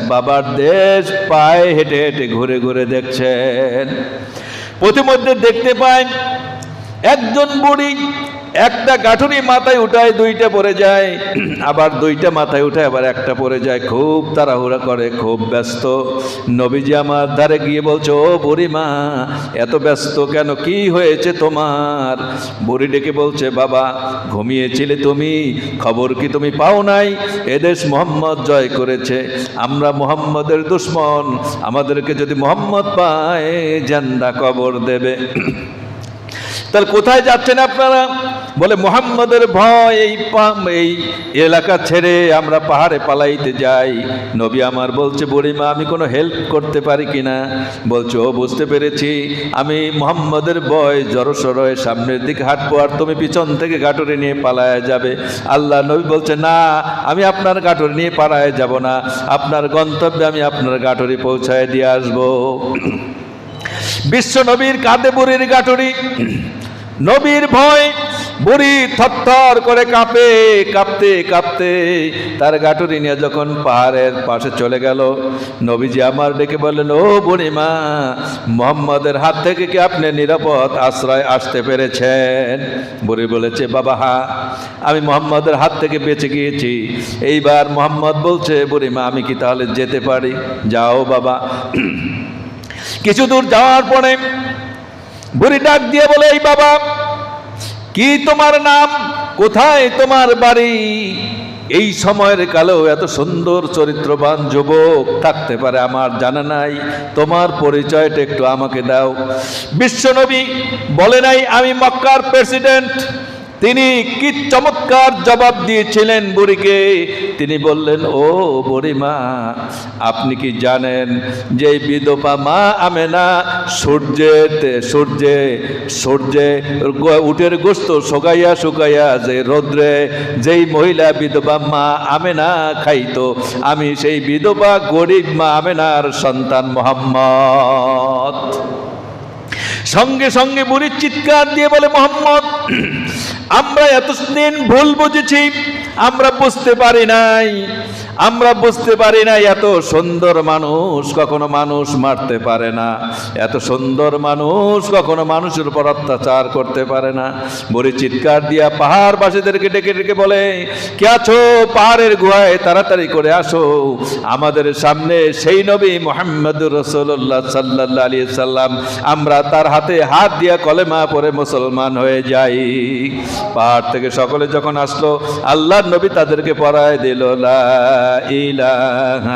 বাবার দেশ পায়ে হেঁটে হেঁটে ঘুরে ঘুরে দেখছেন। প্রতিমধ্যে দেখতে পায় একজন বুড়ি একটা গাঁঠুরি মাথায় উঠায় দুইটা পড়ে যায়, আবার দুইটা মাথায় উঠায় আবার একটা পড়ে যায়। খুব তাড়াহুড়া করে, খুব ব্যস্ত। নবীজি আমার ধারে গিয়ে বলছে, ও বুড়িমা এত ব্যস্ত কেন, কি হয়েছে তোমার? বুড়ি ডেকে বলছে, বাবা ঘুমিয়েছিলে তুমি, খবর কি তুমি পাও নাই? এদেশ মোহাম্মদ জয় করেছে, আমরা মোহাম্মদের দুশ্মন, আমাদেরকে যদি মোহাম্মদ পায় জান্নাত কবর দেবে। তাহলে কোথায় যাচ্ছেন আপনারা? বলে মোহাম্মদের ভয়, এই এলাকা ছেড়ে আমরা পাহাড়ে পালাইতে যাই। নবী আমার বলছে, বুড়িমা আমি কোনো হেল্প করতে পারি কিনা? বলছে, ও বুঝতে পেরেছি, আমি মোহাম্মদের ভয় জড়সড় হয়ে সামনের দিকে হাঁটবো আর তুমি পিছন থেকে গাঁটুরি নিয়ে পালায় যাবে। আল্লাহ নবী বলছে, না আমি আপনার গাঁটুরি নিয়ে পালায় যাব না, আপনার গন্তব্যে আমি আপনার গাঁটুরি পৌঁছায় দিয়ে আসবো। বিশ্ব নবীর কাঁধে বুড়ির গাঁটুরি, নবীর ভয়, বুড়ি থরথর করে কাঁপে, কাঁপতে কাঁপতে তার গাঁটুরি নিয়ে যখন পাহাড়ের পাশে চলে গেল, নবীজি আমার ডেকে বললেন, ও বুড়িমা মোহাম্মদের হাত থেকে কি আপনি নিরাপদ আশ্রয় আসতে পেরেছেন? বুড়ি বলেছে, বাবা হ্যাঁ, আমি মোহাম্মদের হাত থেকে বেঁচে গিয়েছি। এইবার মোহাম্মদ বলছে, বুড়িমা আমি কি তাহলে যেতে পারি? যাও বাবা। কিছু দূর যাওয়ার পরে বুড়ি ডাক দিয়ে বলে, এই বাবা কি তোমার নাম, কোথায় তোমার বাড়ি? এই সময়ের কালেও এত সুন্দর চরিত্রবান যুবক থাকতে পারে আমার জানা নাই, তোমার পরিচয়টা একটু আমাকে দাও। বিশ্বনবী বলে নাই আমি মক্কার প্রেসিডেন্ট। তিনি কি চমৎকার জবাব দিয়েছিলেন বুড়িকে। তিনি বললেন, ও বুড়িমা আপনি কি জানেন যে বিধবা মা আমেনা সূর্যে উটের গোস্ত শুকাইয়া শুকাইয়া যে রোদ্রে যেই মহিলা বিধবা মা আমেনা খাইতো, আমি সেই বিধবা গরিব মা আমেনার সন্তান মোহাম্মদ। সঙ্গে সঙ্গে বুড়ির চিৎকার দিয়ে বলে, মোহাম্মদ আমরা এতদিন ভুল বুঝেছি, আমরা বুঝতে পারি নাই এত সুন্দর মানুষ কখনো মানুষ মারতে পারে না, এত সুন্দর মানুষ কখনো মানুষের উপর অত্যাচার করতে পারে না। বুড়ি চিৎকার দিয়া পাহাড়বাসীদেরকে ডেকে ডেকে বলে, কে আছো পাহাড়ের গুহায়, তাড়াতাড়ি করে আসো, আমাদের সামনে সেই নবী মুহাম্মদুর রাসূলুল্লাহ সাল্লাল্লাহু আলাইহি সাল্লাম, আমরা তার হাতে হাত দিয়া কলেমা পড়ে মুসলমান হয়ে যাই। পাহাড় থেকে সকলে যখন আসলো, আল্লাহর নবী তাদেরকে পড়ায় দিল লা ইলাহা